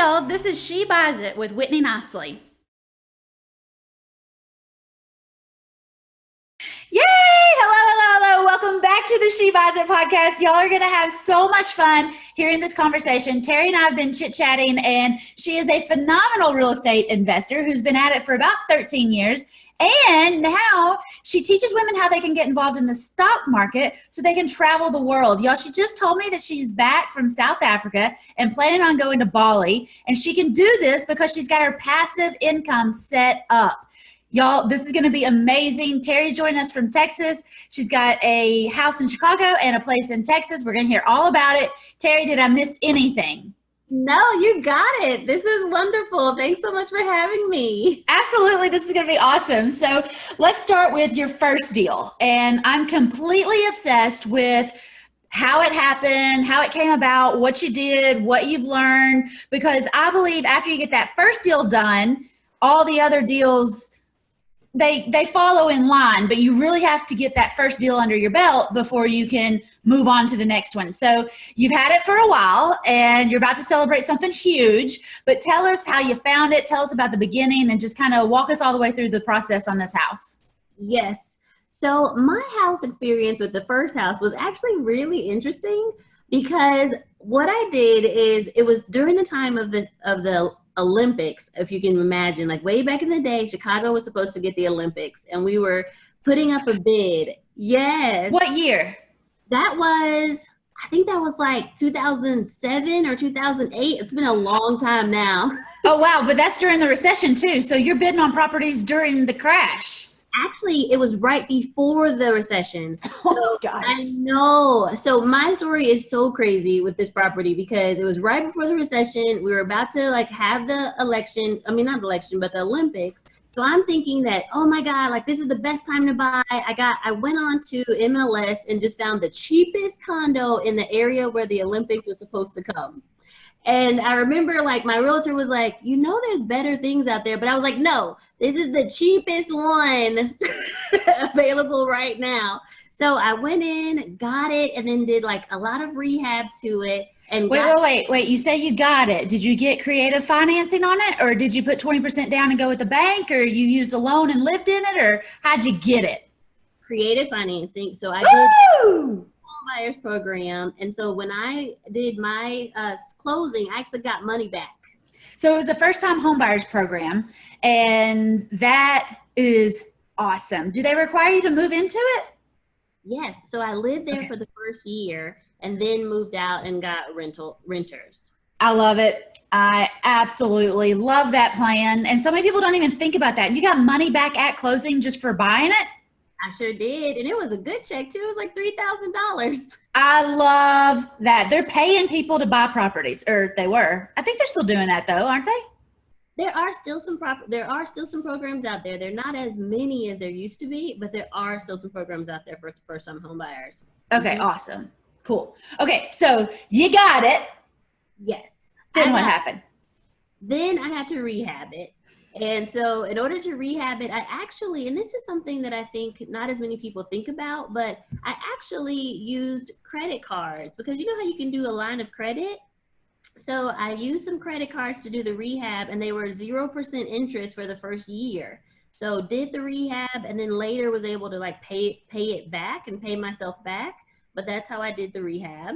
y'all, this is She Buys It with Whitney Nicely. Yay! Hello. Welcome back to the She Buys It podcast. Y'all are going to have so much fun hearing this conversation. Teri and I have been chit-chatting, and she is a phenomenal real estate investor who's been at it for about 13 years. And now she teaches women how they can get involved in the stock market so they can travel the world. Y'all, she just told me that she's back from South Africa and planning on going to Bali. And she can do this because she's got her passive income set up. Y'all, this is going to be amazing. Teri's joining us from Texas. She's got a house in Chicago and a place in Texas. We're going to hear all about it. Teri, did I miss anything? No, you got it. This is wonderful. Thanks so much for having me. Absolutely. This is going to be awesome. So let's start with your first deal. And I'm completely obsessed with how it happened, how it came about, what you did, what you've learned, because I believe after you get that first deal done, all the other deals, they follow in line, but you really have to get that first deal under your belt before you can move on to the next one. So you've had it for a while and you're about to celebrate something huge, but tell us how you found it. Tell us about the beginning and just kind of walk us all the way through the process on this house. Yes. So my house experience with the first house was actually really interesting because what I did is it was during the time of the Olympics, if you can imagine, like way back in the day, Chicago was supposed to get the Olympics and we were putting up a bid. Yes. What year? I think that was like 2007 or 2008. It's been a long time now. Oh, wow. But that's during the recession too. So you're bidding on properties during the crash. Actually, it was right before the recession. Oh, gosh. I know. So my story is so crazy with this property because it was right before the recession. We were about to have the election. I mean, not the election, but the Olympics. So I'm thinking that, oh my God, this is the best time to buy. I went on to MLS and just found the cheapest condo in the area where the Olympics was supposed to come. And I remember my realtor was like, there's better things out there. But I was like, no, this is the cheapest one available right now. So I went in, got it, and then did a lot of rehab to it. And Wait. You say you got it. Did you get creative financing on it? Or did you put 20% down and go with the bank? Or you used a loan and lived in it? Or how'd you get it? Creative financing. So I did buyers program, and so when I did my closing, I actually got money back. So it was a first-time home buyers program, and that is awesome. Do they require you to move into it? Yes. So I lived there for the first year, and then moved out and got renters. I love it. I absolutely love that plan, and so many people don't even think about that. You got money back at closing just for buying it? I sure did. And it was a good check too. It was like $3,000. I love that. They're paying people to buy properties, or they were. I think they're still doing that though, aren't they? There are still some programs out there. They're not as many as there used to be, but there are still some programs out there for first-time home buyers. Okay, awesome. Cool. Okay, so you got it. Yes. Then what happened? Then I had to rehab it. And so in order to rehab it, and this is something that I think not as many people think about, but I actually used credit cards because you know how you can do a line of credit? So I used some credit cards to do the rehab, and they were 0% interest for the first year. So did the rehab and then later was able to pay it back and pay myself back. But that's how I did the rehab.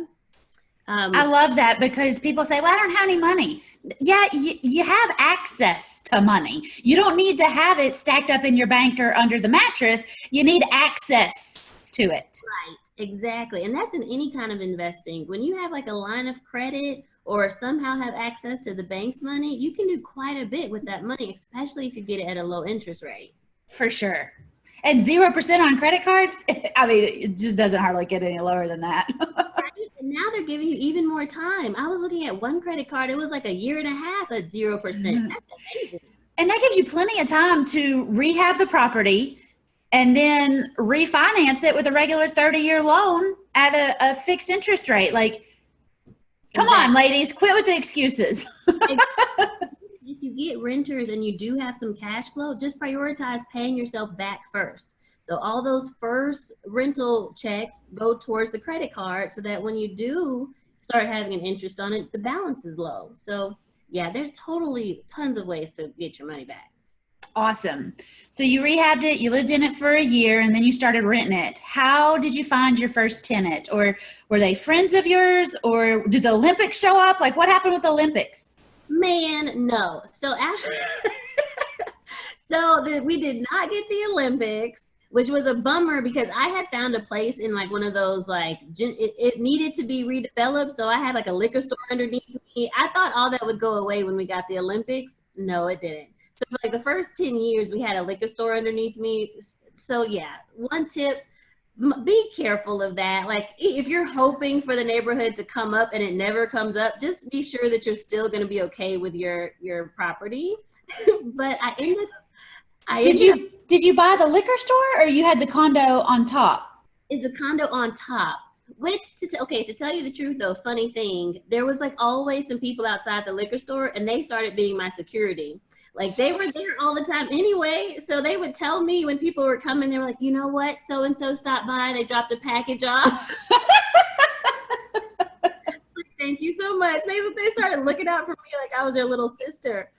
I love that because people say, well, I don't have any money. Yeah, you have access to money. You don't need to have it stacked up in your bank or under the mattress. You need access to it. Right, exactly. And that's in any kind of investing. When you have a line of credit or somehow have access to the bank's money, you can do quite a bit with that money, especially if you get it at a low interest rate. For sure. And 0% on credit cards? I mean, it just doesn't hardly get any lower than that. And now they're giving you even more time. I was looking at one credit card. It was like a year and a half at 0%. That's amazing. And that gives you plenty of time to rehab the property and then refinance it with a regular 30-year loan at a fixed interest rate. Come on, ladies, quit with the excuses. If you get renters and you do have some cash flow, just prioritize paying yourself back first. So all those first rental checks go towards the credit card so that when you do start having an interest on it, the balance is low. So yeah, there's totally tons of ways to get your money back. Awesome. So you rehabbed it, you lived in it for a year, and then you started renting it. How did you find your first tenant? Or were they friends of yours? Or did the Olympics show up? Like, what happened with the Olympics? Man, no. So after, we did not get the Olympics, which was a bummer because I had found a place in like one of those, like, it needed to be redeveloped. So I had like a liquor store underneath me. I thought all that would go away when we got the Olympics. No, it didn't. So for like the first 10 years, we had a liquor store underneath me. So yeah, one tip, be careful of that. Like if you're hoping for the neighborhood to come up and it never comes up, just be sure that you're still going to be okay with your property. But did you buy the liquor store or you had the condo on top? It's a condo on top. Which, to tell you the truth though, funny thing, there was like always some people outside the liquor store and they started being my security. Like they were there all the time anyway. So they would tell me when people were coming, they were like, you know what? So-and-so stopped by, they dropped a package off. Thank you so much. They started looking out for me like I was their little sister,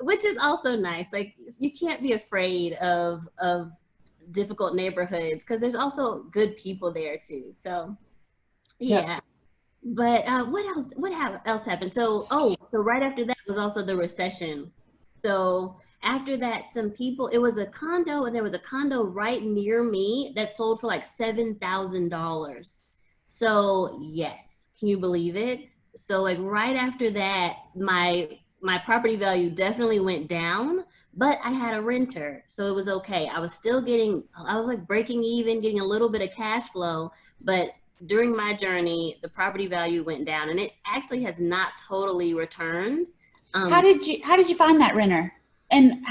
which is also nice. Like you can't be afraid of difficult neighborhoods because there's also good people there too. So yeah. Yep. But what else happened? So right after that was also the recession. So after that, it was a condo, and there was a condo right near me that sold for like $7,000. So yes, can you believe it? So like right after that, my property value definitely went down, but I had a renter, so it was okay. I was like breaking even, getting a little bit of cash flow, but during my journey, the property value went down, and it actually has not totally returned. How did you find that renter? And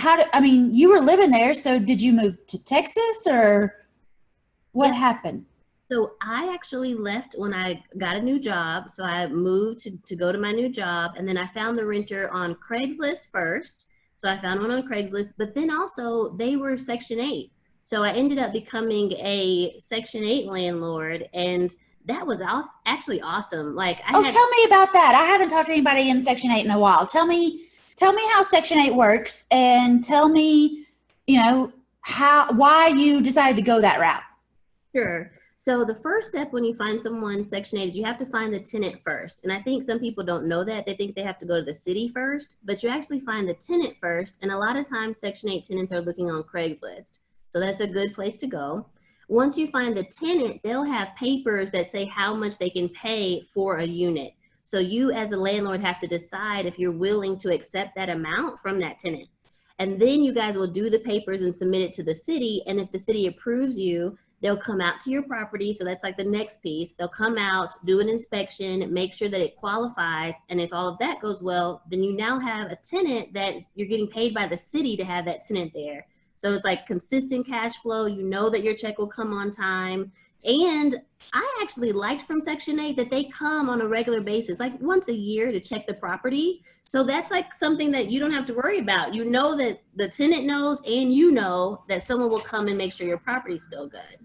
you were living there, so did you move to Texas or what happened? So I actually left when I got a new job. So I moved to go to my new job, and then I found the renter on Craigslist first. So I found one on Craigslist, but then also they were Section 8. So I ended up becoming a Section 8 landlord, and that was actually awesome. Like, tell me about that. I haven't talked to anybody in Section 8 in a while. Tell me how Section 8 works, and tell me, why you decided to go that route. Sure. So the first step when you find someone Section 8 is you have to find the tenant first. And I think some people don't know that. They think they have to go to the city first, but you actually find the tenant first. And a lot of times Section 8 tenants are looking on Craigslist. So that's a good place to go. Once you find the tenant, they'll have papers that say how much they can pay for a unit. So you as a landlord have to decide if you're willing to accept that amount from that tenant. And then you guys will do the papers and submit it to the city. And if the city approves you, they'll come out to your property. So that's like the next piece. They'll come out, do an inspection, make sure that it qualifies. And if all of that goes well, then you now have a tenant that you're getting paid by the city to have that tenant there. So it's like consistent cash flow. You know that your check will come on time. And I actually liked from Section 8 that they come on a regular basis, like once a year to check the property. So that's like something that you don't have to worry about. You know that the tenant knows, and you know that someone will come and make sure your property's still good.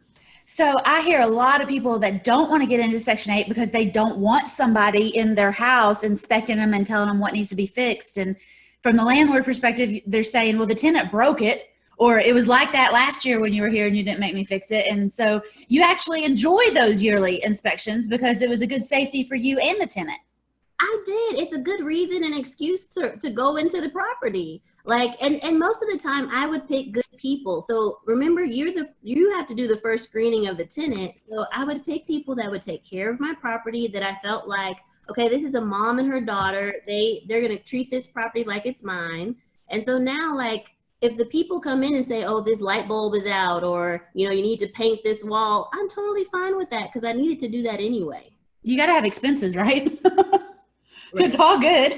So I hear a lot of people that don't want to get into Section 8 because they don't want somebody in their house inspecting them and telling them what needs to be fixed. And from the landlord perspective, they're saying, well, the tenant broke it, or it was like that last year when you were here and you didn't make me fix it. And so you actually enjoy those yearly inspections because it was a good safety for you and the tenant. I did. It's a good reason and excuse to go into the property. Like, and most of the time I would pick good people. So remember, you have to do the first screening of the tenant. So I would pick people that would take care of my property, that I felt like, okay, this is a mom and her daughter. They're going to treat this property like it's mine. And so now, like, if the people come in and say, oh, this light bulb is out, or, you need to paint this wall, I'm totally fine with that because I needed to do that anyway. You got to have expenses, right? Right. It's all good.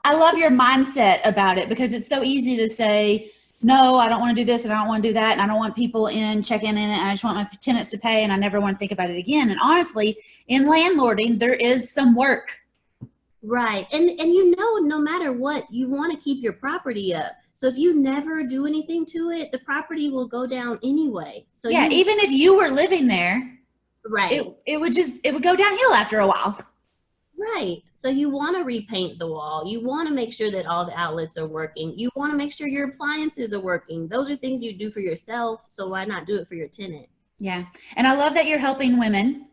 I love your mindset about it because it's so easy to say, no, I don't want to do this and I don't want to do that. And I don't want people checking in and I just want my tenants to pay and I never want to think about it again. And honestly, in landlording, there is some work. Right. And no matter what, you want to keep your property up. So if you never do anything to it, the property will go down anyway. So yeah, even if you were living there, right, it would go downhill after a while. Right. So you want to repaint the wall. You want to make sure that all the outlets are working. You want to make sure your appliances are working. Those are things you do for yourself. So why not do it for your tenant? Yeah. And I love that you're helping women.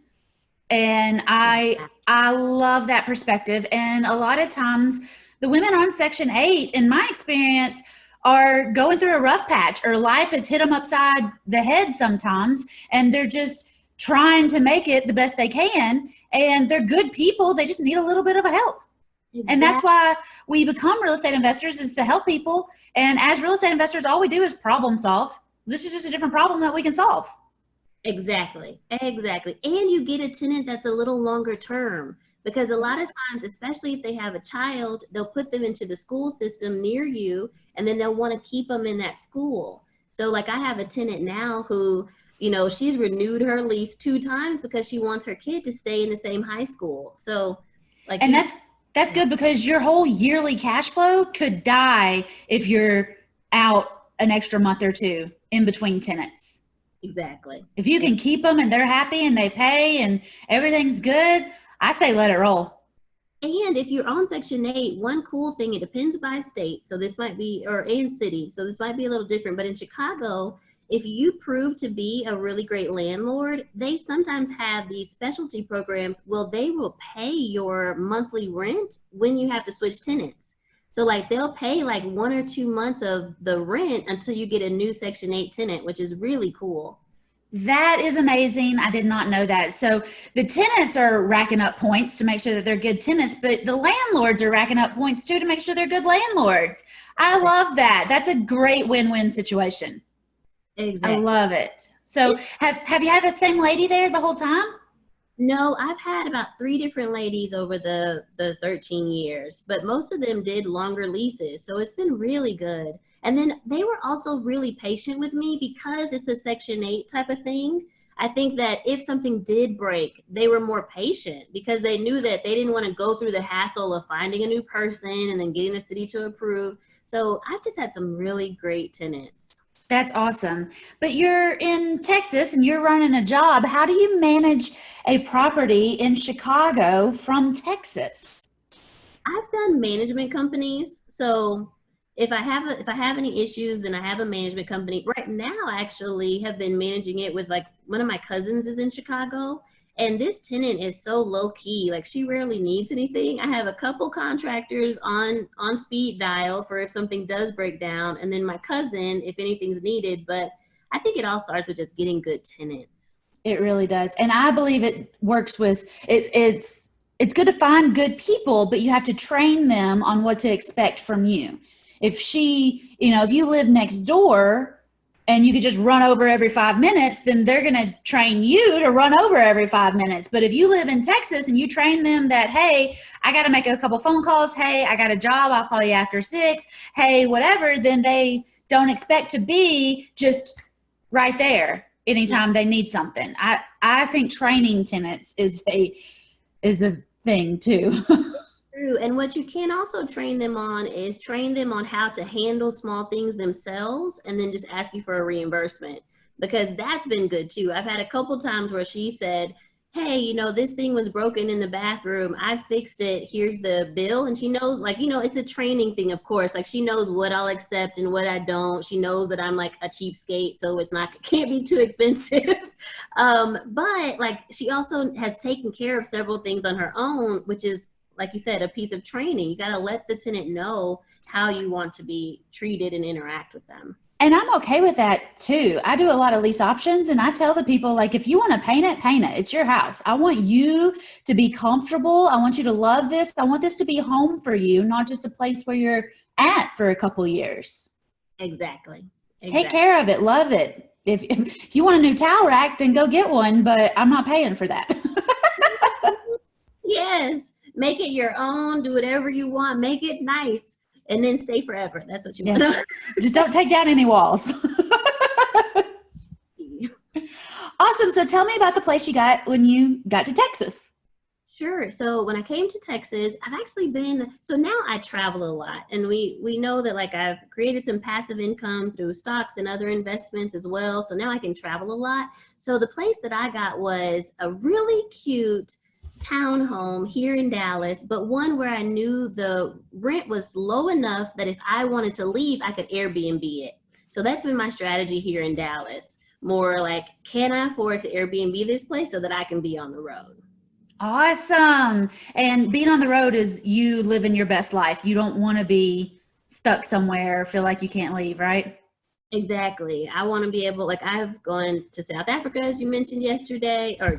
And Yeah. I love that perspective. And a lot of times the women on Section 8, in my experience, are going through a rough patch, or life has hit them upside the head sometimes, and they're just trying to make it the best they can. And they're good people. They just need a little bit of a help. Exactly. And that's why we become real estate investors, is to help people. And as real estate investors, all we do is problem solve. This is just a different problem that we can solve. Exactly. Exactly. And you get a tenant that's a little longer term, because a lot of times, especially if they have a child, they'll put them into the school system near you, and then they'll want to keep them in that school. So like I have a tenant now who, you know, she's renewed her lease 2 times because she wants her kid to stay in the same high school. So like, and that's good, because your whole yearly cash flow could die if you're out an extra month or 2 in between tenants. Exactly. If you can keep them and they're happy and they pay and everything's good, I say let it roll. And if you're on Section 8, one cool thing, it depends by state. So this might be, or in city. So this might be a little different. But in Chicago, if you prove to be a really great landlord, they sometimes have these specialty programs. Well, they will pay your monthly rent when you have to switch tenants. So like they'll pay like 1 or 2 months of the rent until you get a new Section 8 tenant, which is really cool. That is amazing. I did not know that. So the tenants are racking up points to make sure that they're good tenants, but the landlords are racking up points too to make sure they're good landlords. I love that. That's a great win-win situation. Exactly. I love it. So have you had that same lady there the whole time? No, I've had about 3 different ladies over the 13 years, but most of them did longer leases. So it's been really good. And then they were also really patient with me because it's a Section 8 type of thing. I think that if something did break, they were more patient because they knew that they didn't want to go through the hassle of finding a new person and then getting the city to approve. So I've just had some really great tenants. That's awesome. But you're in Texas and you're running a job. How do you manage a property in Chicago from Texas? I've done management companies. So if I have any issues, then I have a management company. Right now, I actually have been managing it with like one of my cousins is in Chicago, and this tenant is so low key. Like she rarely needs anything. I have a couple contractors on speed dial for if something does break down, and then my cousin if anything's needed. But I think it all starts with just getting good tenants. It really does, and I believe it works with it. It's good to find good people, but you have to train them on what to expect from you. If you live next door and you could just run over every 5 minutes, then they're going to train you to run over every 5 minutes. But if you live in Texas and you train them that, hey, I got to make a couple phone calls. Hey, I got a job. I'll call you after 6. Hey, whatever. Then they don't expect to be just right there anytime they need something. I think training tenants is a thing too. True. And what you can also train them on is train them on how to handle small things themselves and then just ask you for a reimbursement, because that's been good too. I've had a couple times where she said, hey, this thing was broken in the bathroom. I fixed it. Here's the bill. And she knows, like, it's a training thing, of course. Like she knows what I'll accept and what I don't. She knows that I'm like a cheapskate, so it can't be too expensive. But like she also has taken care of several things on her own, which is, like you said, a piece of training. You got to let the tenant know how you want to be treated and interact with them. And I'm okay with that too. I do a lot of lease options and I tell the people, like, if you want to paint it, paint it. It's your house. I want you to be comfortable. I want you to love this. I want this to be home for you, not just a place where you're at for a couple years. Exactly. Take care of it. Love it. If you want a new towel rack, then go get one, but I'm not paying for that. Yes. Make it your own. Do whatever you want. Make it nice. And then stay forever. That's what you want. Just don't take down any walls. Awesome. So tell me about the place you got when you got to Texas. Sure. So when I came to Texas, I've actually so now I travel a lot, and we know that like I've created some passive income through stocks and other investments as well. So now I can travel a lot. So the place that I got was a really cute townhome here in Dallas, but one where I knew the rent was low enough that if I wanted to leave, I could Airbnb it. So that's been my strategy here in Dallas. More like, can I afford to Airbnb this place so that I can be on the road? Awesome. And being on the road is you living your best life. You don't want to be stuck somewhere, feel like you can't leave, right? Exactly. I want to be able, like, I've gone to South Africa, as you mentioned yesterday. As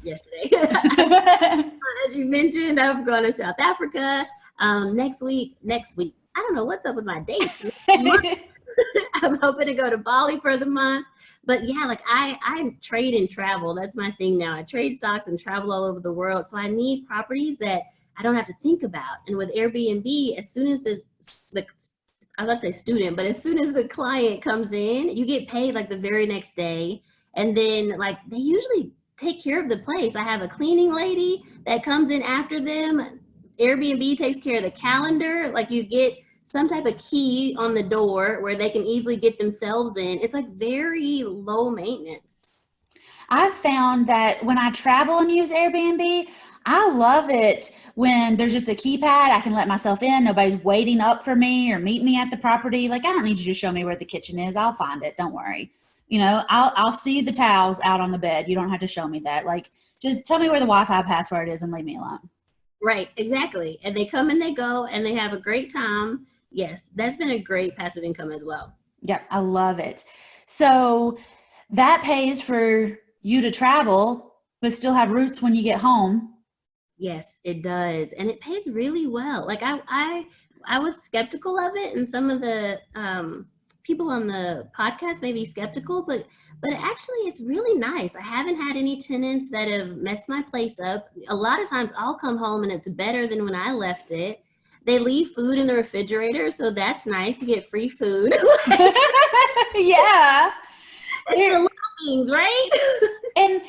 you mentioned, I've gone to South Africa. Next week, I don't know what's up with my dates. I'm hoping to go to Bali for the month. But yeah, like I trade and travel. That's my thing now. I trade stocks and travel all over the world. So I need properties that I don't have to think about. And with Airbnb, as soon as I was gonna say student, but as soon as the client comes in, you get paid like the very next day. And then like they usually take care of the place. I have a cleaning lady that comes in after them. Airbnb takes care of the calendar. Like you get some type of key on the door where they can easily get themselves in. It's like very low maintenance. I've found that when I travel and use Airbnb, I love it when there's just a keypad. I can let myself in. Nobody's waiting up for me or meet me at the property. Like, I don't need you to show me where the kitchen is. I'll find it. Don't worry. You know, I'll see the towels out on the bed. You don't have to show me that. Like, just tell me where the Wi-Fi password is and leave me alone. Right, exactly. And they come and they go and they have a great time. Yes, that's been a great passive income as well. Yep, I love it. So that pays for you to travel, but still have roots when you get home. Yes, it does. And it pays really well. Like I was skeptical of it, and some of the people on the podcast may be skeptical, but actually it's really nice. I haven't had any tenants that have messed my place up. A lot of times I'll come home and it's better than when I left it. They leave food in the refrigerator, so that's nice. You get free food. Yeah. It's the little things, right? And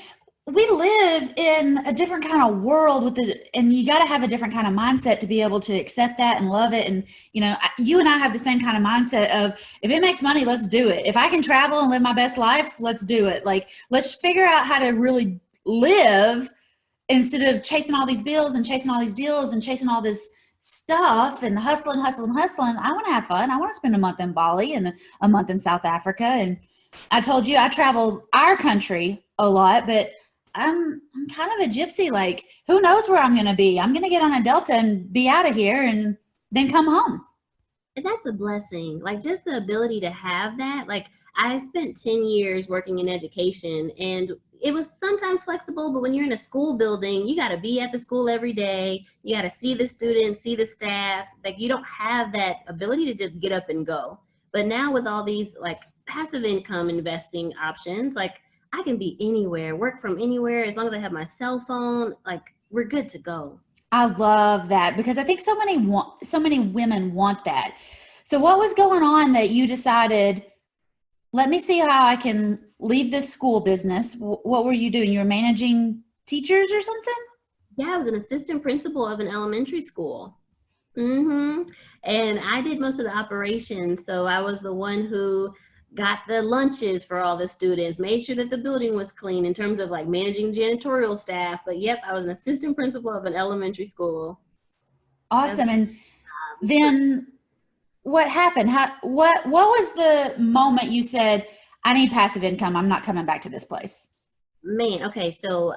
we live in a different kind of world and you got to have a different kind of mindset to be able to accept that and love it. And, you know, you and I have the same kind of mindset of, if it makes money, let's do it. If I can travel and live my best life, let's do it. Like, let's figure out how to really live instead of chasing all these bills and chasing all these deals and chasing all this stuff and hustling. I want to have fun. I want to spend a month in Bali and a month in South Africa. And I told you I travel our country a lot, but I'm kind of a gypsy. Like, who knows where I'm going to be? I'm going to get on a Delta and be out of here and then come home. And that's a blessing. Like, just the ability to have that. Like, I spent 10 years working in education, and it was sometimes flexible, but when you're in a school building, you got to be at the school every day. You got to see the students, see the staff. Like, you don't have that ability to just get up and go. But now with all these like passive income investing options, like I can be anywhere, work from anywhere, as long as I have my cell phone, like we're good to go. I love that, because I think so many women want that. So what was going on that you decided, let me see how I can leave this school business? What were you doing? You were managing teachers or something? Yeah, I was an assistant principal of an elementary school. And I did most of the operations. So I was the one who got the lunches for all the students, made sure that the building was clean in terms of like managing janitorial staff. But yep, I was an assistant principal of an elementary school. Awesome. And then what happened? What was the moment you said, I need passive income, I'm not coming back to this place? Man, okay, so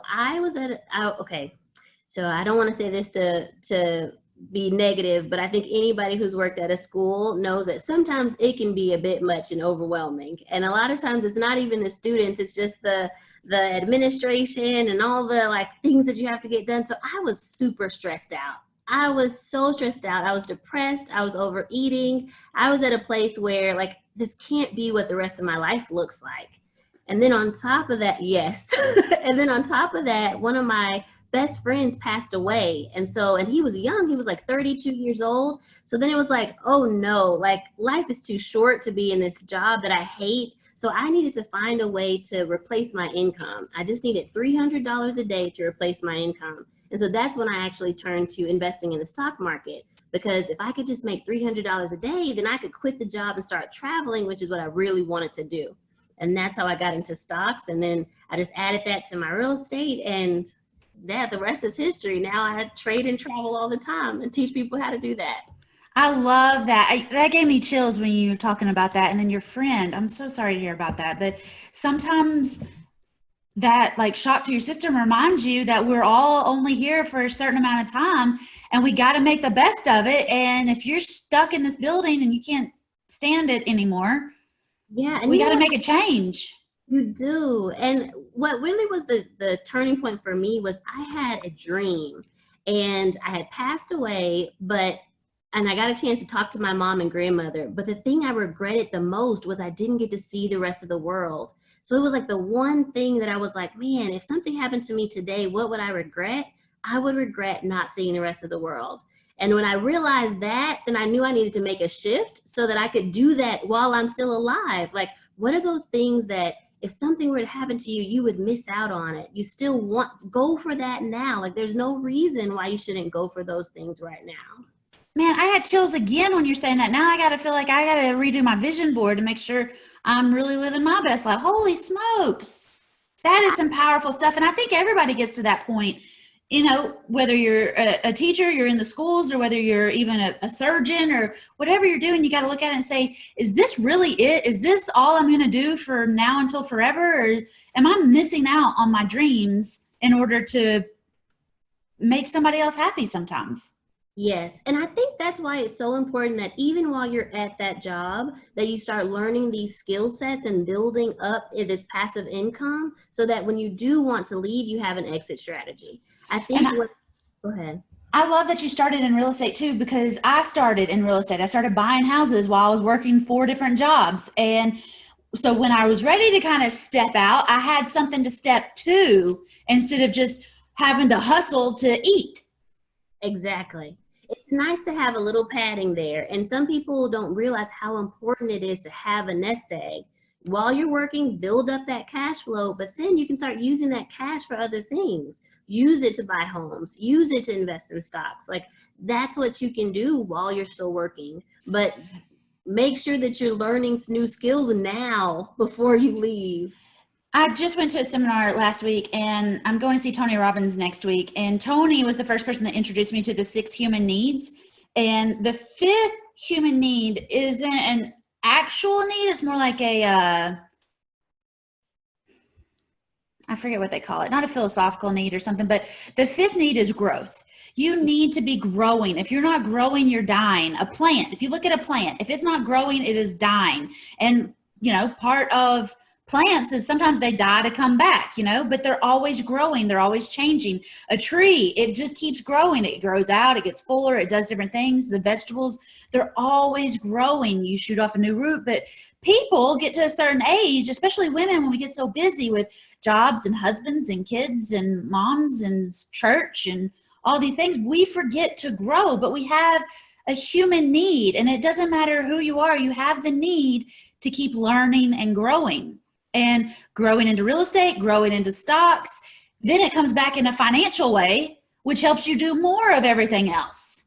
so I don't want to say this to be negative, but I think anybody who's worked at a school knows that sometimes it can be a bit much and overwhelming. And a lot of times it's not even the students, it's just the administration and all the like things that you have to get done. So I was super stressed out. I was so stressed out. I was depressed. I was overeating. I was at a place where like, this can't be what the rest of my life looks like. And then on top of that, yes. And then on top of that, one of my best friends passed away. And he was young, he was like 32 years old. So then it was like, oh no, like life is too short to be in this job that I hate. So I needed to find a way to replace my income. I just needed $300 a day to replace my income. And so that's when I actually turned to investing in the stock market, because if I could just make $300 a day, then I could quit the job and start traveling, which is what I really wanted to do. And that's how I got into stocks. And then I just added that to my real estate, and the rest is history. Now I trade and travel all the time and teach people how to do that. I love that. That gave me chills when you were talking about that. And then your friend, I'm so sorry to hear about that. But sometimes that like shock to your system reminds you that we're all only here for a certain amount of time and we got to make the best of it. And if you're stuck in this building and you can't stand it anymore, and we got to make a change. You do. And what really was the turning point for me was I had a dream and I had passed away, and I got a chance to talk to my mom and grandmother. But the thing I regretted the most was I didn't get to see the rest of the world. So it was like the one thing that I was like, man, if something happened to me today, what would I regret? I would regret not seeing the rest of the world. And when I realized that, then I knew I needed to make a shift so that I could do that while I'm still alive. Like, what are those things that if something were to happen to you, you would miss out on it? You still go for that now. Like, there's no reason why you shouldn't go for those things right now. Man, I had chills again when you're saying that. Now I got to feel like I got to redo my vision board to make sure I'm really living my best life. Holy smokes. That is some powerful stuff. And I think everybody gets to that point, you know, whether you're a teacher, you're in the schools, or whether you're even a surgeon or whatever you're doing, you got to look at it and say, is this really it? Is this all I'm going to do for now until forever? Or am I missing out on my dreams in order to make somebody else happy sometimes? Yes. And I think that's why it's so important that even while you're at that job, that you start learning these skill sets and building up this passive income so that when you do want to leave, you have an exit strategy. I think go ahead. I love that you started in real estate too, because I started in real estate. I started buying houses while I was working 4 different jobs. And so when I was ready to kind of step out, I had something to step to instead of just having to hustle to eat. Exactly. It's nice to have a little padding there. And some people don't realize how important it is to have a nest egg. While you're working, build up that cash flow, but then you can start using that cash for other things. Use it to buy homes, use it to invest in stocks. Like, that's what you can do while you're still working. But make sure that you're learning new skills now before you leave. I just went to a seminar last week and I'm going to see Tony Robbins next week. And Tony was the first person that introduced me to the 6 human needs. And the 5th human need isn't an actual need. It's more like I forget what they call it, not a philosophical need or something, but the 5th need is growth. You need to be growing. If you're not growing, you're dying. A plant, if you look at a plant, if it's not growing, it is dying. And, you know, part of plants is sometimes they die to come back, you know, but they're always growing. They're always changing. A tree, it just keeps growing. It grows out, it gets fuller, it does different things. The vegetables, they're always growing. You shoot off a new root, but people get to a certain age, especially women, when we get so busy with jobs and husbands and kids and moms and church and all these things, we forget to grow. But we have a human need, and it doesn't matter who you are, you have the need to keep learning and growing. And growing into real estate, growing into stocks, then it comes back in a financial way, which helps you do more of everything else.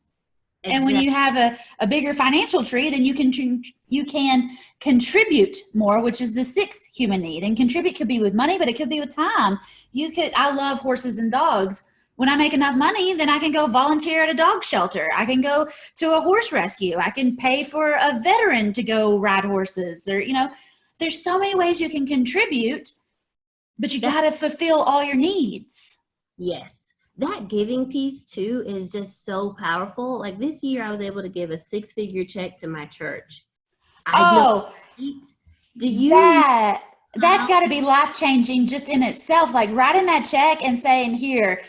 Exactly. And when you have a bigger financial tree, then you can contribute more, which is the 6th human need. And contribute could be with money, but it could be with time. I love horses and dogs. When I make enough money, then I can go volunteer at a dog shelter. I can go to a horse rescue. I can pay for a veteran to go ride horses, or, you know, there's so many ways you can contribute, but you got to fulfill all your needs. Yes. That giving piece too is just so powerful. Like, this year I was able to give a 6-figure check to my church. Do you? That's got to be life-changing just in itself. Like, writing that check and saying, here,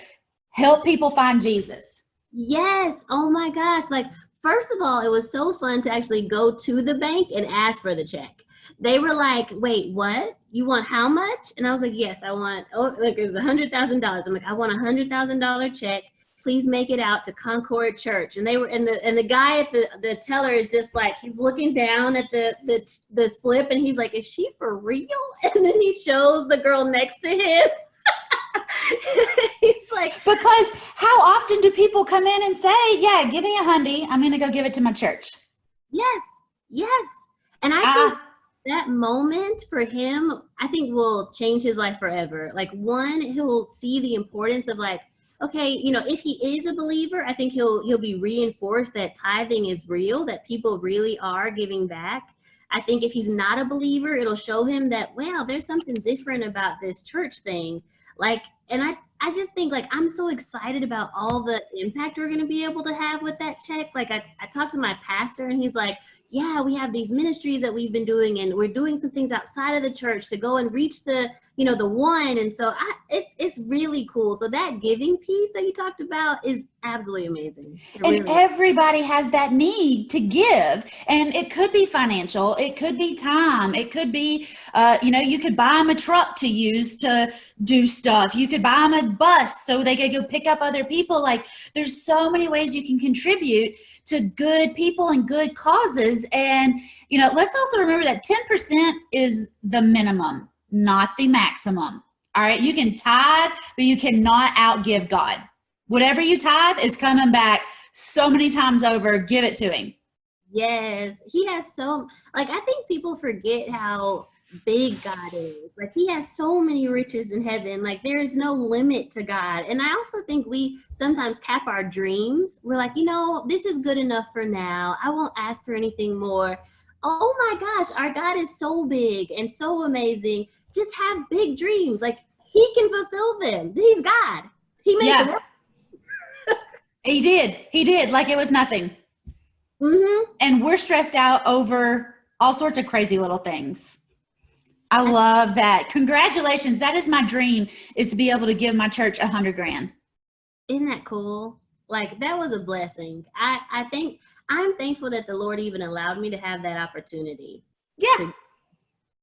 help people find Jesus. Yes. Oh my gosh. Like, first of all, it was so fun to actually go to the bank and ask for the check. They were like, wait, what? You want how much? And I was like, yes, I want, it was $100,000. I'm like, I want $100,000 check. Please make it out to Concord Church. And they were, and the guy at the teller is just like, he's looking down at the slip and he's like, is she for real? And then he shows the girl next to him. He's like, because how often do people come in and say, yeah, give me $100, I'm going to go give it to my church? Yes. And I think that moment for him, I think will change his life forever. Like, one, he'll see the importance of like, okay, you know, if he is a believer, I think he'll be reinforced that tithing is real, that people really are giving back. I think if he's not a believer, it'll show him that, wow, there's something different about this church thing. Like, and I just think like, I'm so excited about all the impact we're going to be able to have with that check. Like I talked to my pastor and he's like, yeah, we have these ministries that we've been doing and we're doing some things outside of the church to go and reach the, you know, the one. And so it's really cool. So that giving piece that you talked about is absolutely amazing. And everybody has that need to give. And it could be financial. It could be time. It could be, you know, you could buy them a truck to use to do stuff. You could buy them a bus so they could go pick up other people. Like, there's so many ways you can contribute to good people and good causes. And, you know, let's also remember that 10% is the minimum, not the maximum. All right. You can tithe, but you cannot outgive God. Whatever you tithe is coming back so many times over. Give it to him. Yes. He has so, like, I think people forget how big God is. Like, he has so many riches in heaven. Like, there is no limit to God. And I also think we sometimes cap our dreams. We're like, you know, this is good enough for now. I won't ask for anything more. Oh my gosh, our God is so big and so amazing. Just have big dreams. Like, he can fulfill them. He's God. He made the world. He did like it was nothing. Mm-hmm. And we're stressed out over all sorts of crazy little things. I love that. Congratulations. That is my dream, is to be able to give my church $100,000. Isn't that cool? Like, that was a blessing. I think I'm thankful that the Lord even allowed me to have that opportunity. Yeah.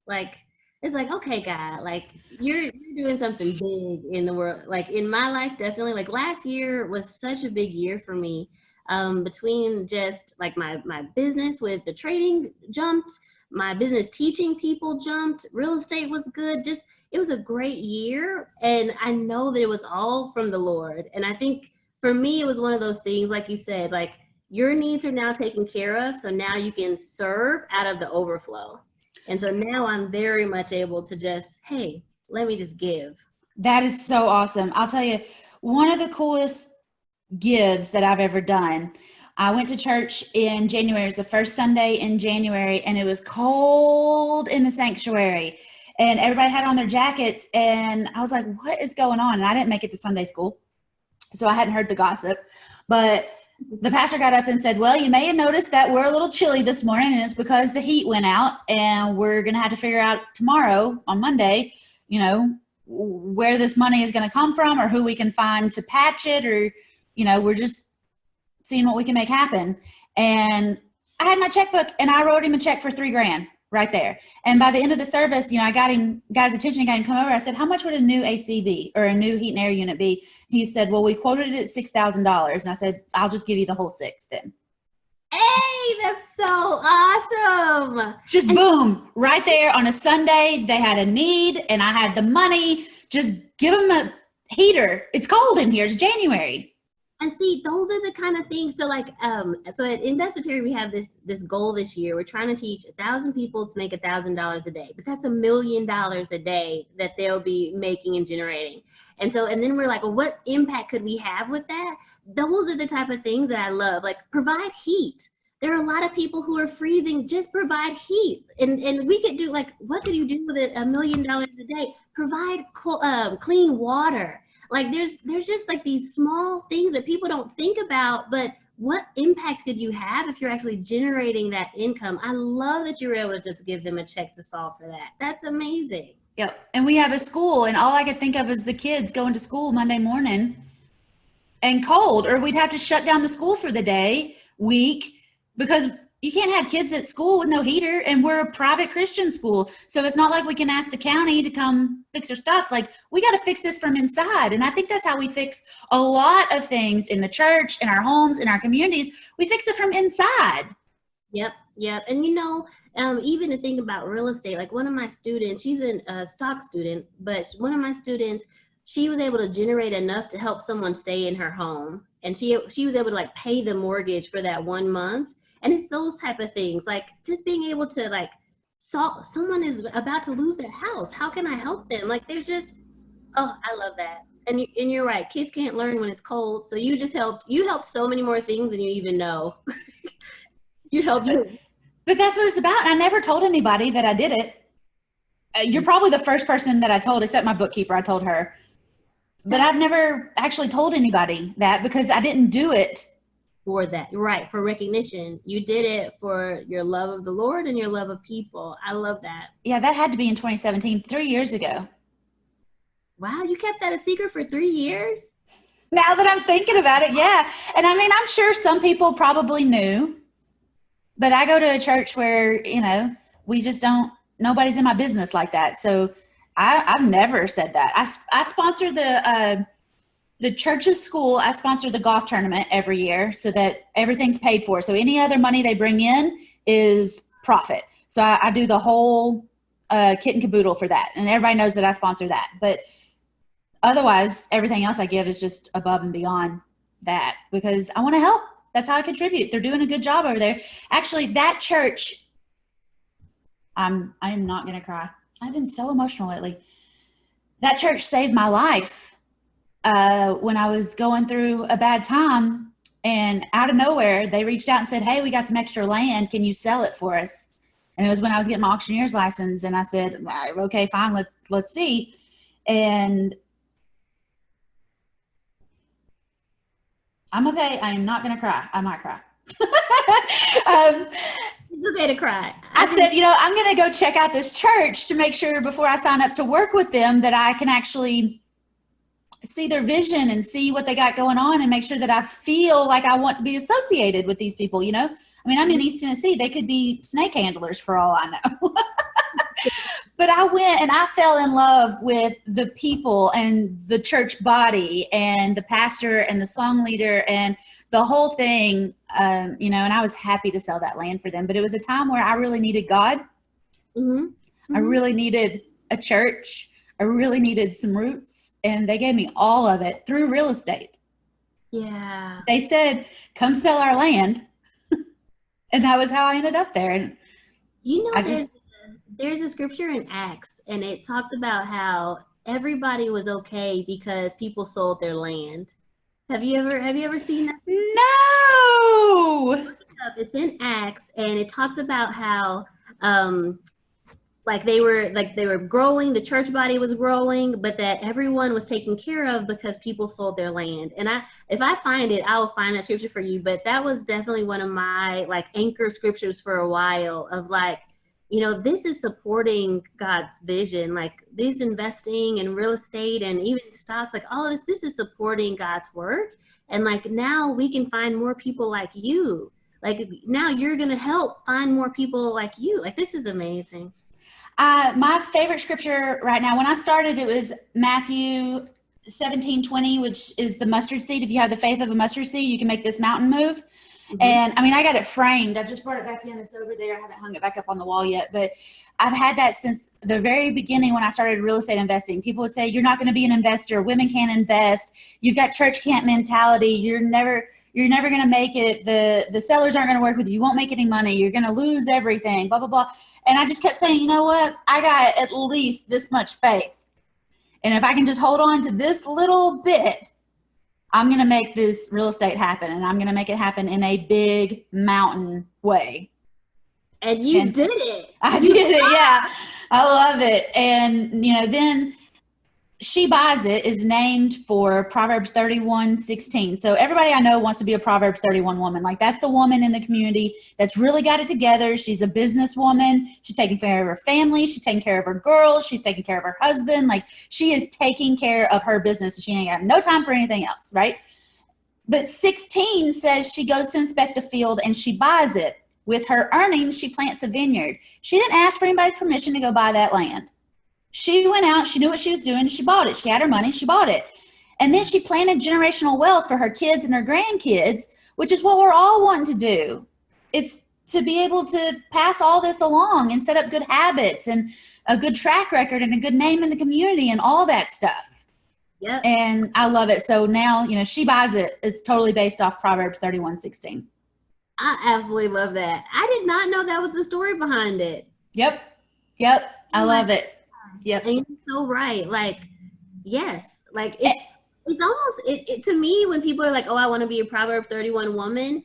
Like, it's like, okay, God, like you're doing something big in the world. Like, in my life, definitely. Like, last year was such a big year for me. Between just like my business with the trading jumped, my business teaching people jumped, real estate was good. Just, it was a great year. And I know that it was all from the Lord. And I think for me, it was one of those things, like you said, like, your needs are now taken care of. So now you can serve out of the overflow. And so now I'm very much able to just, hey, let me just give. That is so awesome. I'll tell you, one of the coolest gives that I've ever done. I went to church in January. It was the first Sunday in January, and it was cold in the sanctuary. And everybody had on their jackets, and I was like, what is going on? And I didn't make it to Sunday school, so I hadn't heard the gossip. But the pastor got up and said, well, you may have noticed that we're a little chilly this morning, and it's because the heat went out, and we're going to have to figure out tomorrow on Monday, you know, where this money is going to come from or who we can find to patch it, or, you know, we're just seeing what we can make happen. And I had my checkbook, and I wrote him a check for $3,000 right there. And by the end of the service, you know, I got him, guy's attention, got him come over. I said, how much would a new AC be, or a new heat and air unit be? He said, well, we quoted it at $6,000. And I said, I'll just give you the whole $6,000 then. Hey, that's so awesome. Just boom, right there on a Sunday. They had a need, and I had the money. Just give them a heater. It's cold in here. It's January. And see, those are the kind of things. So like, so at Teri, we have this goal this year. We're trying to teach 1,000 people to make $1,000 a day, but that's $1 million a day that they'll be making and generating. And so, and then we're like, well, what impact could we have with that? Those are the type of things that I love. Like, provide heat. There are a lot of people who are freezing. Just provide heat. And we could do, like, what could you do with $1 million a day? Provide clean water. Like, there's just like these small things that people don't think about, but what impact could you have if you're actually generating that income? I love that you were able to just give them a check to solve for that. That's amazing. Yep. And we have a school, and all I could think of is the kids going to school Monday morning and cold, or we'd have to shut down the school for the day, week, because you can't have kids at school with no heater, and we're a private Christian school. So it's not like we can ask the county to come fix their stuff. Like, we got to fix this from inside. And I think that's how we fix a lot of things in the church, in our homes, in our communities. We fix it from inside. Yep. And you know, even to think about real estate, like one of my students, she's a stock student, but one of my students, she was able to generate enough to help someone stay in her home. And she was able to like pay the mortgage for that 1 month. And it's those type of things, like just being able to like someone is about to lose their house. How can I help them? Like, there's just, oh, I love that. And you're right. Kids can't learn when it's cold. So you helped so many more things than you even know. You helped. But that's what it's about. I never told anybody that I did it. You're probably the first person that I told, except my bookkeeper. I told her. But I've never actually told anybody that because I didn't do it for that. Right. For recognition. You did it for your love of the Lord and your love of people. I love that. Yeah, that had to be in 2017, 3 years ago. Wow. You kept that a secret for 3 years? Now that I'm thinking about it, yeah. And I mean, I'm sure some people probably knew, but I go to a church where, you know, we just don't, nobody's in my business like that. So I've never said that. I sponsor the church's school. I sponsor the golf tournament every year so that everything's paid for. So any other money they bring in is profit. So I do the whole kit and caboodle for that. And everybody knows that I sponsor that. But otherwise, everything else I give is just above and beyond that because I want to help. That's how I contribute. They're doing a good job over there. Actually, that church, I am not going to cry. I've been so emotional lately. That church saved my life when I was going through a bad time. And out of nowhere, they reached out and said, hey, we got some extra land. Can you sell it for us? And it was when I was getting my auctioneer's license. And I said, okay, fine, let's see. And I'm okay. I am not going to cry. I might cry. It's okay to cry. I said, you know, I'm going to go check out this church to make sure before I sign up to work with them that I can actually see their vision and see what they got going on and make sure that I feel like I want to be associated with these people, you know? I mean, I'm in East Tennessee. They could be snake handlers for all I know. But I went and I fell in love with the people and the church body and the pastor and the song leader and the whole thing, you know, and I was happy to sell that land for them. But it was a time where I really needed God. Mm-hmm. Mm-hmm. I really needed a church. I really needed some roots. And they gave me all of it through real estate. Yeah. They said, come sell our land. And that was how I ended up there. And you know, there's a scripture in Acts, and it talks about how everybody was okay because people sold their land. Have you ever seen that? No. It's in Acts, and it talks about how they were growing, the church body was growing, but that everyone was taken care of because people sold their land. And if I find it, I will find that scripture for you. But that was definitely one of my anchor scriptures for a while of you know, this is supporting God's vision, this investing in real estate and even stocks, all of this is supporting God's work. And now we can find more people like you. Now you're going to help find more people like you. This is amazing. My favorite scripture right now, when I started, it was Matthew 17:20, which is the mustard seed. If you have the faith of a mustard seed, you can make this mountain move. Mm-hmm. And I mean, I got it framed. I just brought it back in. It's over there. I haven't hung it back up on the wall yet, but I've had that since the very beginning when I started real estate investing. People would say, you're not going to be an investor. Women can't invest. You've got church camp mentality. You're never going to make it. The sellers aren't going to work with you. You won't make any money. You're going to lose everything, blah, blah, blah. And I just kept saying, you know what? I got at least this much faith. And if I can just hold on to this little bit, I'm going to make this real estate happen, and I'm going to make it happen in a big mountain way. And you did it. I did it. Yeah. I love it. And, you know, then She Buys It is named for Proverbs 31:16. So everybody I know wants to be a Proverbs 31 woman. That's the woman in the community that's really got it together. She's a businesswoman. She's taking care of her family. She's taking care of her girls. She's taking care of her husband. She is taking care of her business. She ain't got no time for anything else, right? But 16 says she goes to inspect the field and she buys it. With her earnings, she plants a vineyard. She didn't ask for anybody's permission to go buy that land. She went out, she knew what she was doing, and she bought it. She had her money, she bought it. And then she planted generational wealth for her kids and her grandkids, which is what we're all wanting to do. It's to be able to pass all this along and set up good habits and a good track record and a good name in the community and all that stuff. Yeah. And I love it. So now, you know, She Buys It is totally based off Proverbs 31:16. I absolutely love that. I did not know that was the story behind it. Yep. Yep. I love it. Yep. And you're so right. Like, yes, like it's almost it to me when people are like, oh, I want to be a Proverb 31 woman.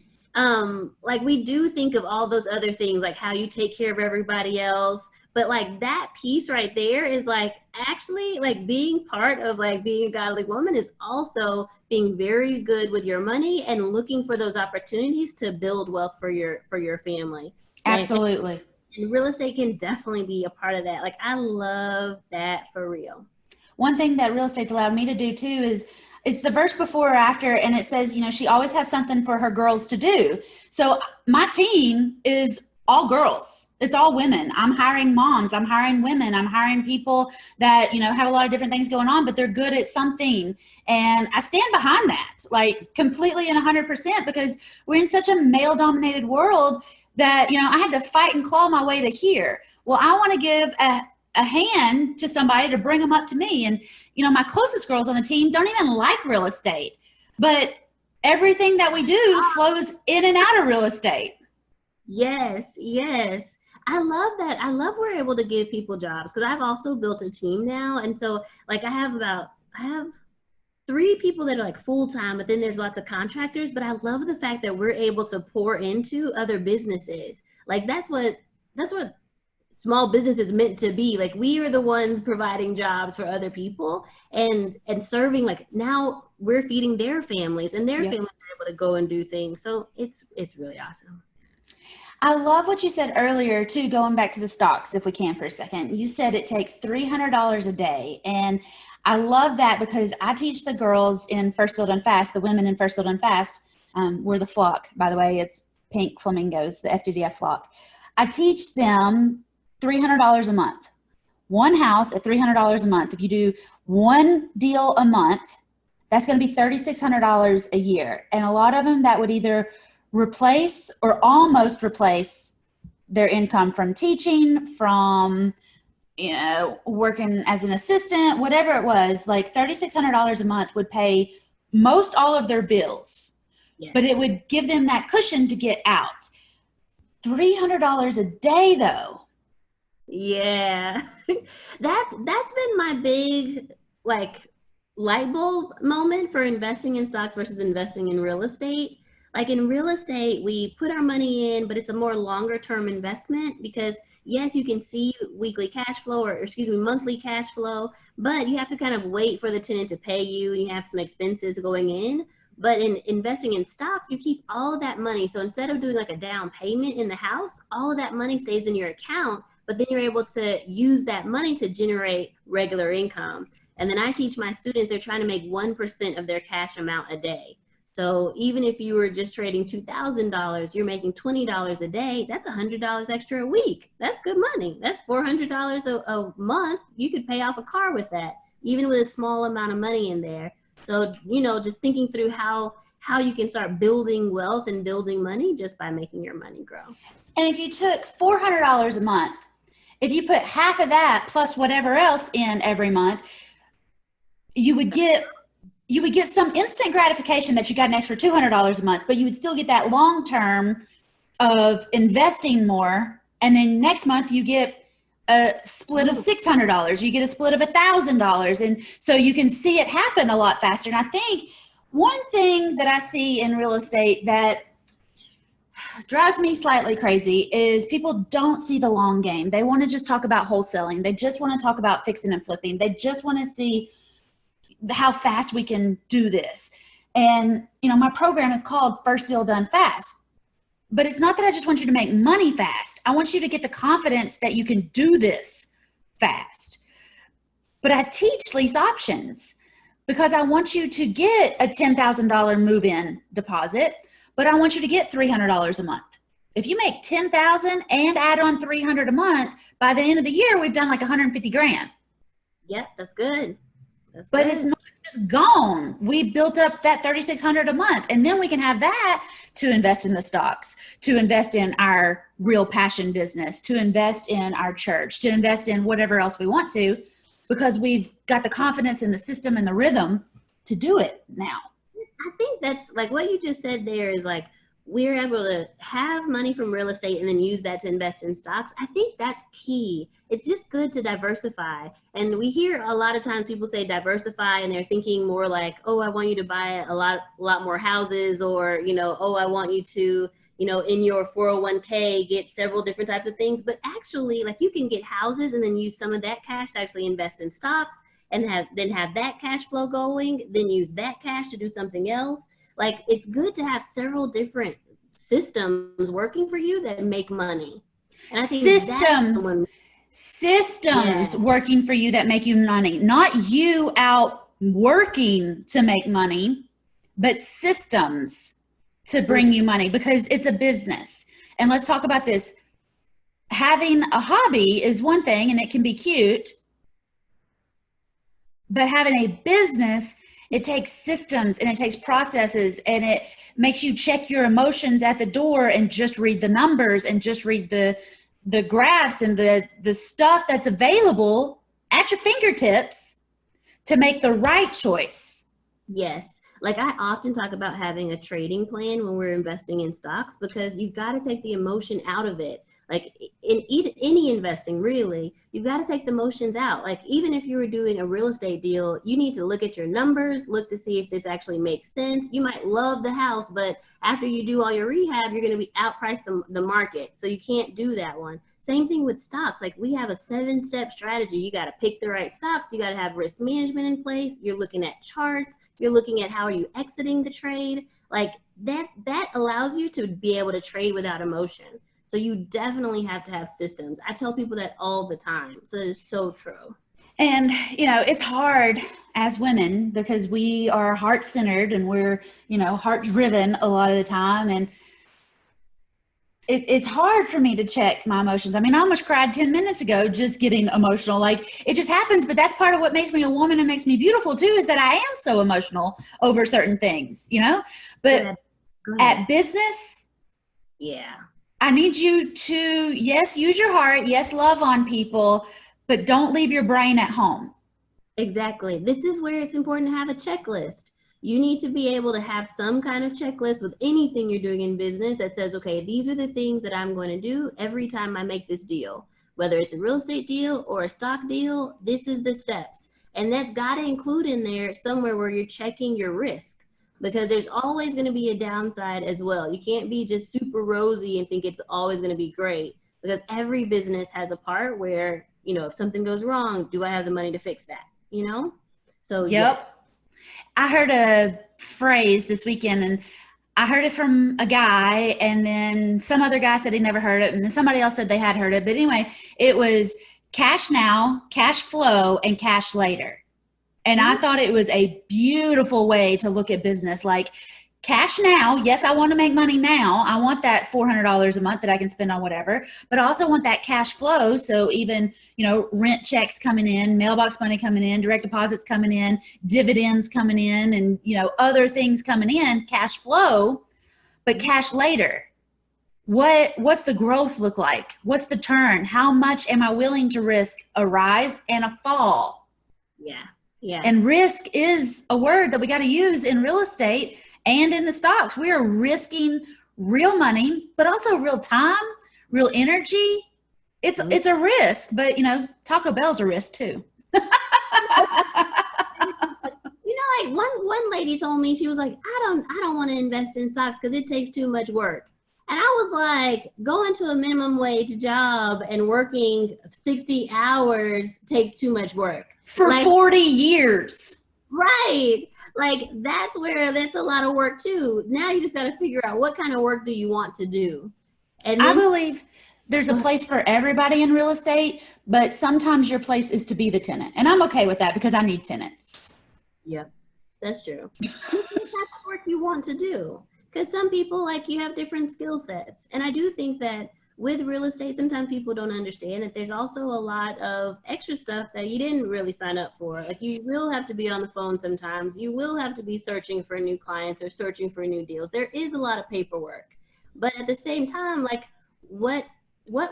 Like we do think of all those other things, like how you take care of everybody else. But like that piece right there is like actually like being part of like being a godly woman is also being very good with your money and looking for those opportunities to build wealth for your family. Absolutely. And real estate can definitely be a part of that. Like I love that for real. One thing that real estate's allowed me to do too is it's the verse before or after, and it says, you know, she always has something for her girls to do. So my team is all girls. It's all women. I'm hiring moms. I'm hiring women. I'm hiring people that, you know, have a lot of different things going on, but they're good at something. And I stand behind that, like completely and 100%, because we're in such a male dominated world that, you know, I had to fight and claw my way to here. Well, I want to give a hand to somebody to bring them up to me. And, you know, my closest girls on the team don't even like real estate, but everything that we do flows in and out of real estate. Yes, yes. I love that. I love we're able to give people jobs because I've also built a team now. And so like I have 3 people that are like full-time, but then there's lots of contractors. But I love the fact that we're able to pour into other businesses. Like that's what small business is meant to be. Like we are the ones providing jobs for other people and serving. Like now we're feeding their families and their families are able to go and do things. So it's really awesome. I love what you said earlier too, going back to the stocks, if we can for a second. You said it takes $300 a day. And I love that because I teach the girls in First Still Done Fast, the women in First Still Done Fast. We're the flock, by the way, it's pink flamingos, the FDDF flock. I teach them $300 a month. One house at $300 a month. If you do one deal a month, that's going to be $3,600 a year. And a lot of them that would either replace or almost replace their income from teaching, from, you know, working as an assistant, whatever it was. Like $3,600 a month would pay most all of their bills, but it would give them that cushion to get out. $300 a day though. Yeah. That's been my big like light bulb moment for investing in stocks versus investing in real estate. Like in real estate, we put our money in, but it's a more longer term investment because yes, you can see weekly cash flow or monthly cash flow, but you have to kind of wait for the tenant to pay you and you have some expenses going in. But in investing in stocks, you keep all of that money. So instead of doing like a down payment in the house, all of that money stays in your account, but then you're able to use that money to generate regular income. And then I teach my students, they're trying to make 1% of their cash amount a day. So even if you were just trading $2,000, you're making $20 a day. That's $100 extra a week. That's good money. That's $400 a month. You could pay off a car with that, even with a small amount of money in there. So, you know, just thinking through how you can start building wealth and building money just by making your money grow. And if you took $400 a month, if you put half of that plus whatever else in every month, you would get some instant gratification that you got an extra $200 a month, but you would still get that long term of investing more. And then next month you get a split of $600. You get a split of $1,000. And so you can see it happen a lot faster. And I think one thing that I see in real estate that drives me slightly crazy is people don't see the long game. They want to just talk about wholesaling. They just want to talk about fixing and flipping. They just want to see how fast we can do this. And, you know, my program is called First Deal Done Fast, but it's not that I just want you to make money fast. I want you to get the confidence that you can do this fast. But I teach lease options because I want you to get a $10,000 move-in deposit, but I want you to get $300 a month. If you make $10,000 and add on $300 a month, by the end of the year, we've done like $150,000. Yep, that's good. But it's not just gone. We built up that $3,600 a month, and then we can have that to invest in the stocks, to invest in our real passion business, to invest in our church, to invest in whatever else we want to, because we've got the confidence in the system and the rhythm to do it now. I think that's like what you just said there is like we're able to have money from real estate and then use that to invest in stocks. I think that's key. It's just good to diversify. And we hear a lot of times people say diversify and they're thinking more like, oh, I want you to buy a lot more houses, or, oh, I want you to, in your 401k, get several different types of things. But actually, like, you can get houses and then use some of that cash to actually invest in stocks, and have that cash flow going, then use that cash to do something else. Like, it's good to have several different systems working for you that make money. And I think systems working for you that make you money, not you out working to make money, but systems to bring you money, because it's a business. And let's talk about this. Having a hobby is one thing and it can be cute, but having a business, it takes systems and it takes processes, and it makes you check your emotions at the door and just read the numbers and just read the graphs and the stuff that's available at your fingertips to make the right choice. Yes. Like, I often talk about having a trading plan when we're investing in stocks, because you've got to take the emotion out of it. Like, in any investing, really, you've got to take the emotions out. Like, even if you were doing a real estate deal, you need to look at your numbers, look to see if this actually makes sense. You might love the house, but after you do all your rehab, you're going to be outpriced the market. So you can't do that one. Same thing with stocks. Like, we have a 7-step strategy. You got to pick the right stocks. You got to have risk management in place. You're looking at charts. You're looking at how are you exiting the trade. Like, that allows you to be able to trade without emotion. So you definitely have to have systems. I tell people that all the time. So it's so true. And, it's hard as women because we are heart-centered and we're, heart-driven a lot of the time. And it's hard for me to check my emotions. I mean, I almost cried 10 minutes ago just getting emotional. Like, it just happens, but that's part of what makes me a woman and makes me beautiful too, is that I am so emotional over certain things, But at business, I need you to, yes, use your heart. Yes, love on people, but don't leave your brain at home. Exactly. This is where it's important to have a checklist. You need to be able to have some kind of checklist with anything you're doing in business that says, okay, these are the things that I'm going to do every time I make this deal. Whether it's a real estate deal or a stock deal, this is the steps. And that's got to include in there somewhere where you're checking your risk. Because there's always going to be a downside as well. You can't be just super rosy and think it's always going to be great, because every business has a part where, if something goes wrong, do I have the money to fix that? So, yep. I heard a phrase this weekend, and I heard it from a guy, and then some other guy said he never heard it, and then somebody else said they had heard it. But anyway, it was cash now, cash flow, and cash later. And I thought it was a beautiful way to look at business. Like, cash now, yes, I want to make money now. I want that $400 a month that I can spend on whatever, but I also want that cash flow. So even, rent checks coming in, mailbox money coming in, direct deposits coming in, dividends coming in, and, other things coming in, cash flow, but cash later. What's the growth look like? What's the turn? How much am I willing to risk a rise and a fall? Yeah. Yeah. And risk is a word that we got to use in real estate and in the stocks. We are risking real money, but also real time, real energy. It's a risk, but Taco Bell's a risk too. Like one lady told me, she was like, I don't want to invest in stocks because it takes too much work. And I was like, going to a minimum wage job and working 60 hours takes too much work. For 40 years. Right. Like, that's a lot of work too. Now you just got to figure out what kind of work do you want to do. And I believe there's a place for everybody in real estate, but sometimes your place is to be the tenant. And I'm okay with that because I need tenants. Yep, that's true. What type of work you want to do? Because some people, you have different skill sets. And I do think that with real estate, sometimes people don't understand that there's also a lot of extra stuff that you didn't really sign up for. Like, you will have to be on the phone sometimes. You will have to be searching for new clients or searching for new deals. There is a lot of paperwork. But at the same time, what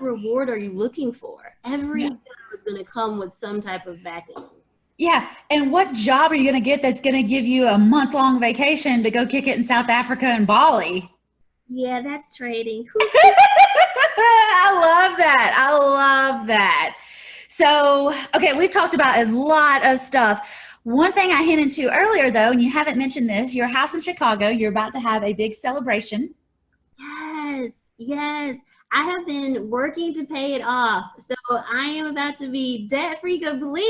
reward are you looking for? Every job is going to come with some type of backing. Yeah. And what job are you going to get that's going to give you a month-long vacation to go kick it in South Africa and Bali? Yeah, that's trading. I love that. I love that. So, okay, we've talked about a lot of stuff. One thing I hinted to earlier, though, and you haven't mentioned this, your house in Chicago, you're about to have a big celebration. Yes, yes. I have been working to pay it off. So I am about to be debt free completely.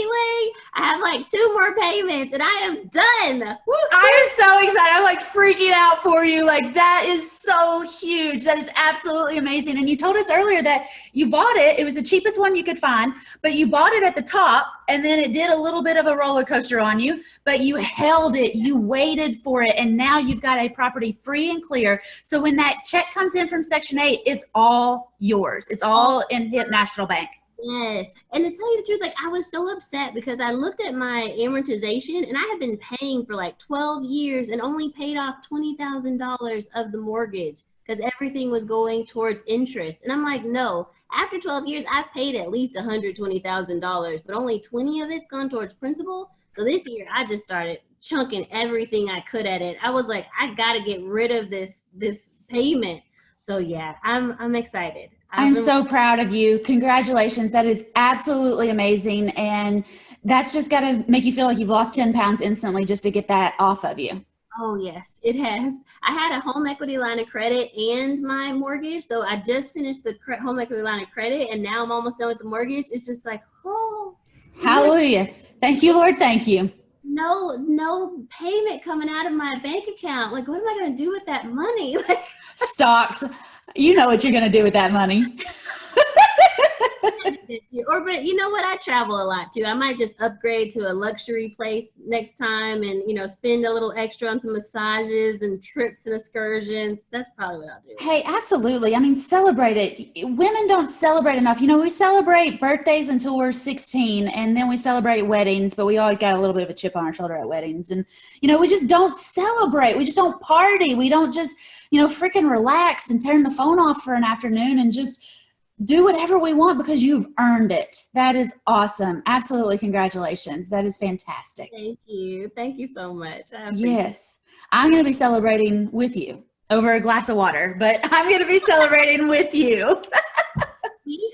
I have like 2 more payments and I am done. Woo! I am so excited. I'm like freaking out for you. Like, that is so huge. That is absolutely amazing. And you told us earlier that you bought it. It was the cheapest one you could find, but you bought it at the top and then it did a little bit of a roller coaster on you, but you held it, you waited for it, and now you've got a property free and clear. So when that check comes in from Section 8, it's all yours. It's all in Hip National Bank. Yes. And to tell you the truth, like I was so upset because I looked at my amortization and I have been paying for like 12 years and only paid off $20,000 of the mortgage because everything was going towards interest. And I'm like, no, after 12 years, I've paid at least $120,000, but only 20 of it's gone towards principal. So this year I just started chunking everything I could at it. I was like, I got to get rid of this payment. So yeah, I'm excited. I'm so proud of you. Congratulations. That is absolutely amazing. And that's just got to make you feel like you've lost 10 pounds instantly just to get that off of you. Oh, yes, it has. I had a home equity line of credit and my mortgage. So I just finished the home equity line of credit and now I'm almost done with the mortgage. It's just like, oh. Hallelujah. Thank you, Lord. Thank you. No payment coming out of my bank account. Like, what am I going to do with that money? Like, stocks. You know what you're going to do with that money. But you know what? I travel a lot too. I might just upgrade to a luxury place next time and, spend a little extra on some massages and trips and excursions. That's probably what I'll do. Hey, absolutely. I mean, celebrate it. Women don't celebrate enough. We celebrate birthdays until we're 16 and then we celebrate weddings, but we always got a little bit of a chip on our shoulder at weddings. And, we just don't celebrate. We just don't party. We don't just, freaking relax and turn the phone off for an afternoon and just do whatever we want because you've earned it. That is awesome. Absolutely. Congratulations. That is fantastic. Thank you. Thank you so much. Yes. I'm going to be celebrating with you over a glass of water, but I'm going to be celebrating with you.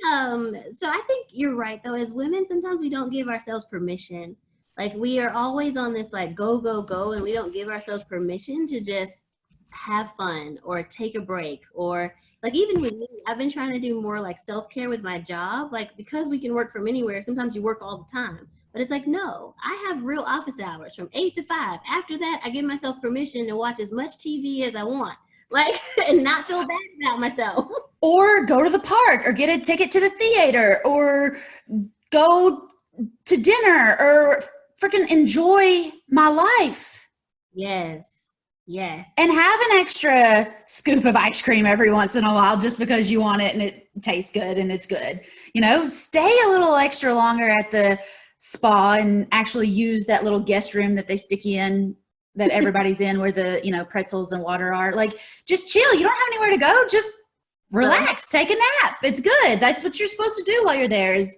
So I think you're right though. As women, sometimes we don't give ourselves permission. Like we are always on this like go, go, go. And we don't give ourselves permission to just have fun or take a break or like even with me, I've been trying to do more like self-care with my job. Like because we can work from anywhere, sometimes you work all the time. But it's like, no, I have real office hours from 8 to 5. After that, I give myself permission to watch as much TV as I want. Like, and not feel bad about myself. Or go to the park or get a ticket to the theater or go to dinner or freaking enjoy my life. Yes. Yes. And have an extra scoop of ice cream every once in a while just because you want it and it tastes good and it's good. Stay a little extra longer at the spa and actually use that little guest room that they stick you in that everybody's in where the, pretzels and water are. Like, just chill. You don't have anywhere to go. Just relax. Take a nap. It's good. That's what you're supposed to do while you're there is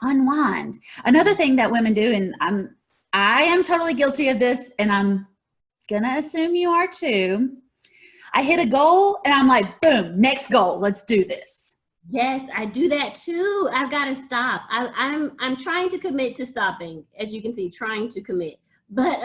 unwind. Another thing that women do, and I am totally guilty of this, and I'm gonna assume you are too. I hit a goal and I'm like, boom, next goal. Let's do this. Yes, I do that too. I've got to stop. I'm trying to commit to stopping, as you can see, trying to commit. But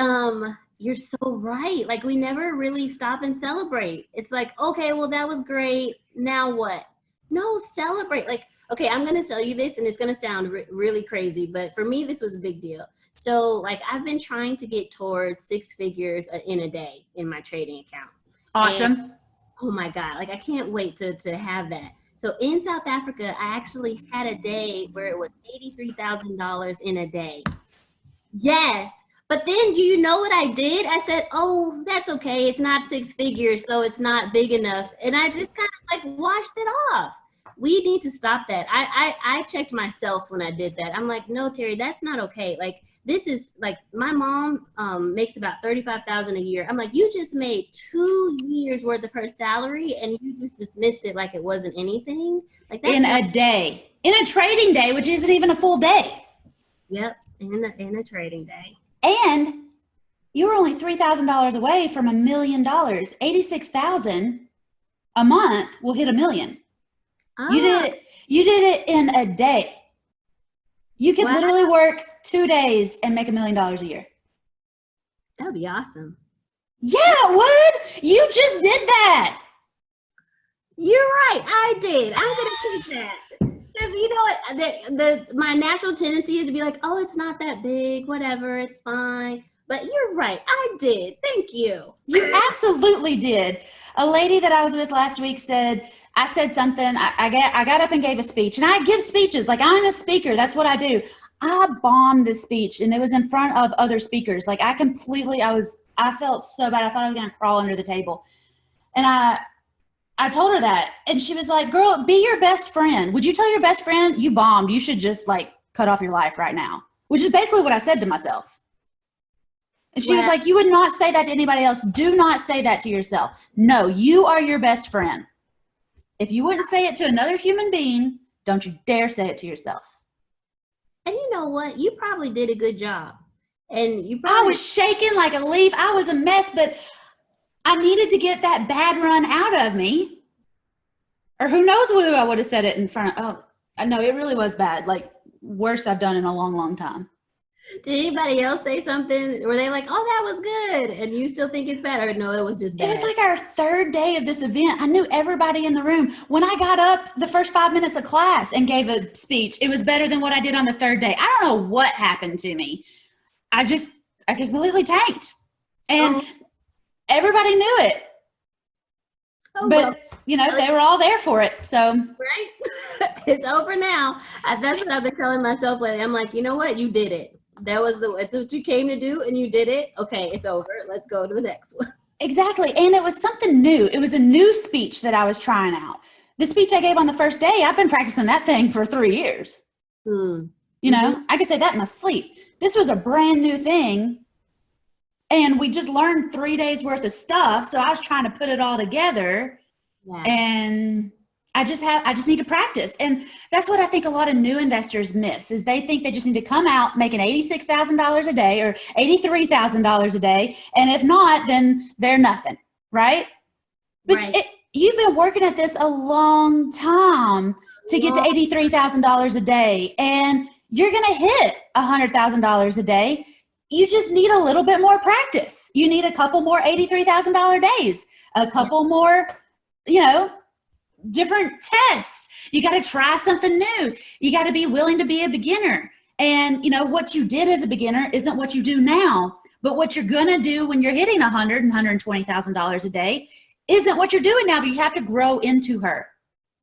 you're so right. Like we never really stop and celebrate. It's like, okay, well that was great. Now what? No, celebrate. Like, okay, I'm gonna tell you this, and it's gonna sound really crazy, but for me, this was a big deal. So like I've been trying to get towards 6 figures in a day in my trading account. Awesome. And, oh my God, like I can't wait to have that. So in South Africa, I actually had a day where it was $83,000 in a day. Yes. But then do you know what I did? I said, oh, that's okay. It's not 6 figures, so it's not big enough. And I just kind of like washed it off. We need to stop that. I checked myself when I did that. I'm like, no, Teri, that's not okay. Like, this is like my mom makes about $35,000 a year. I'm like, you just made 2 years worth of her salary and you just dismissed it like it wasn't anything. Like that's in a day, in a trading day, which isn't even a full day. Yep, in a trading day. And you were only $3,000 away from $1 million. 86,000 a month will hit $1 million. Ah, You did it in a day. You could wow. literally work 2 days and make $1 million a year. That'd be awesome. Yeah, it would. You just did that. You're right. I did. I'm gonna take that. Because you know what, my natural tendency is to be like, oh, it's not that big, whatever, it's fine. But you're right. I did. Thank you. You absolutely did. A lady that I was with last week said, I said something, I got up and gave a speech, and I give speeches, like I'm a speaker, that's what I do. I bombed this speech, and it was in front of other speakers. Like I felt so bad. I thought I was gonna crawl under the table. And I told her that, and she was like, girl, be your best friend. Would you tell your best friend you bombed? You should just like cut off your life right now, which is basically what I said to myself. And she was like, you would not say that to anybody else. Do not say that to yourself. No, you are your best friend. If you wouldn't say it to another human being, don't you dare say it to yourself. And you know what? You probably did a good job. And I was shaking like a leaf. I was a mess, but I needed to get that bad run out of me. Or who knows who I would have said it in front of. Oh, I know it really was bad. Like worst I've done in a long, long time. Did anybody else say something? Were they like, oh, that was good, and you still think it's bad? Or no, it was just bad? It was like our third day of this event. I knew everybody in the room. When I got up the first 5 minutes of class and gave a speech, it was better than what I did on the third day. I don't know what happened to me. I completely tanked. And everybody knew it. Oh, but, well, you know, they were all there for it. So. Right? It's over now. That's what I've been telling myself lately. I'm like, you know what? You did it. That's what you came to do, and you did it. Okay, it's over. Let's go to the next one. Exactly. And it was something new. It was a new speech that I was trying out. The speech I gave on the first day, I've been practicing that thing for 3 years. You know, I could say that in my sleep. This was a brand new thing. And we just learned 3 days worth of stuff. So I was trying to put it all together. Yeah. And I just need to practice. And that's what I think a lot of new investors miss, is they think they just need to come out making $86,000 a day or $83,000 a day. And if not, then they're nothing. Right. But you've been working at this a long time to get to $83,000 a day, and you're going to hit $100,000 a day. You just need a little bit more practice. You need a couple more $83,000 days, a couple more, you know, different tests. You got to try something new. You got to be willing to be a beginner. And, you know, what you did as a beginner isn't what you do now, but what you're going to do when you're hitting $100,000 and $120,000 a day isn't what you're doing now, but you have to grow into her.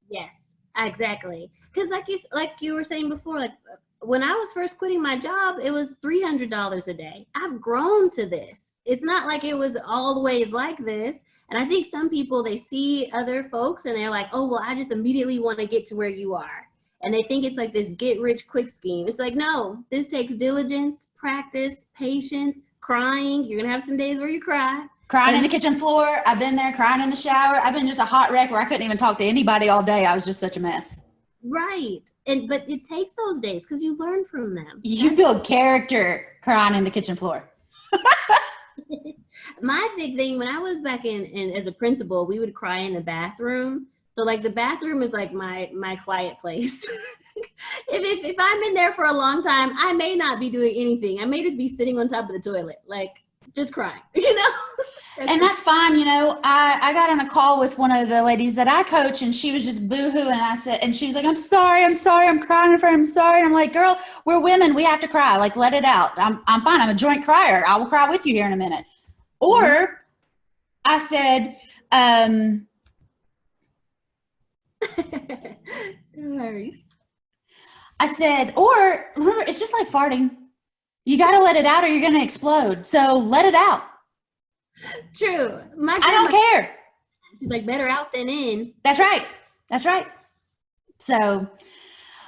Yes, exactly. Because like you were saying before, like when I was first quitting my job, it was $300 a day. I've grown to this. It's not like it was always like this. And I think some people, they see other folks and they're like, oh, well, I just immediately want to get to where you are. And they think it's like this get rich quick scheme. It's like, no, this takes diligence, practice, patience, crying. You're going to have some days where you cry. Crying in the kitchen floor. I've been there crying in the shower. I've been just a hot wreck where I couldn't even talk to anybody all day. I was just such a mess. Right. But it takes those days because you learn from them. You build character crying in the kitchen floor. My big thing, when I was back in as a principal, we would cry in the bathroom. So like the bathroom is like my quiet place. if I'm in there for a long time, I may not be doing anything. I may just be sitting on top of the toilet, like just crying, you know? And that's fine. You know, I got on a call with one of the ladies that I coach, and she was just boohoo. And she was like, I'm sorry, I'm crying in front of, I'm sorry. And I'm like, girl, we're women. We have to cry. Like, let it out. I'm fine. I'm a joint crier. I will cry with you here in a minute. Or I said, no worries. I said, or remember, it's just like farting. You got to let it out or you're going to explode. So let it out. True. I don't care. She's like, better out than in. That's right. That's right. So,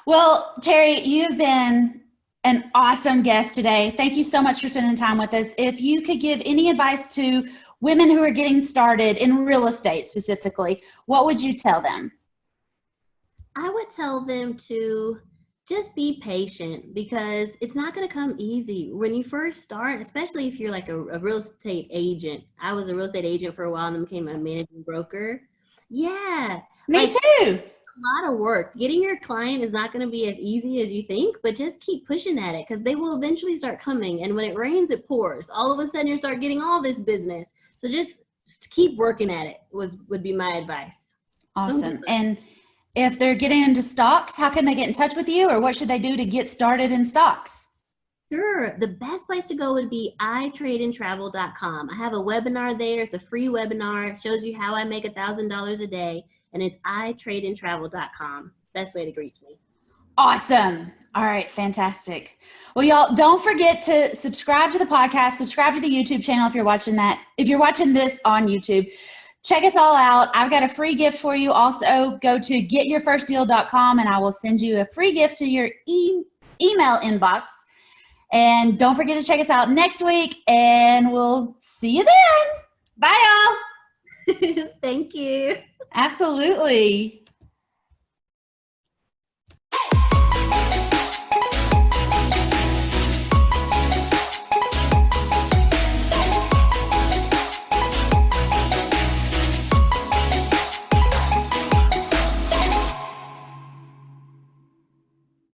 well, Teri, you've been an awesome guest today. Thank you so much for spending time with us. If you could give any advice to women who are getting started in real estate specifically, what would you tell them? I would tell them to just be patient, because it's not going to come easy when you first start, especially if you're like a real estate agent. I was a real estate agent for a while and then became a managing broker. Yeah. Me Like, too. a lot of work. Getting your client is not going to be as easy as you think, but just keep pushing at it because they will eventually start coming. And when it rains, it pours. All of a sudden, you start getting all this business. So just keep working at it would be my advice. Awesome. And if they're getting into stocks, how can they get in touch with you, or what should they do to get started in stocks? Sure. The best place to go would be itradeandtravel.com. I have a webinar there. It's a free webinar. It shows you how I make $1,000 a day. And it's itradeandtravel.com. Best way to reach me. Awesome. All right. Fantastic. Well, y'all, don't forget to subscribe to the podcast, subscribe to the YouTube channel if you're watching that. If you're watching this on YouTube, check us all out. I've got a free gift for you. Also, go to getyourfirstdeal.com and I will send you a free gift to your email inbox. And don't forget to check us out next week, and we'll see you then. Bye, y'all. Thank you. Absolutely.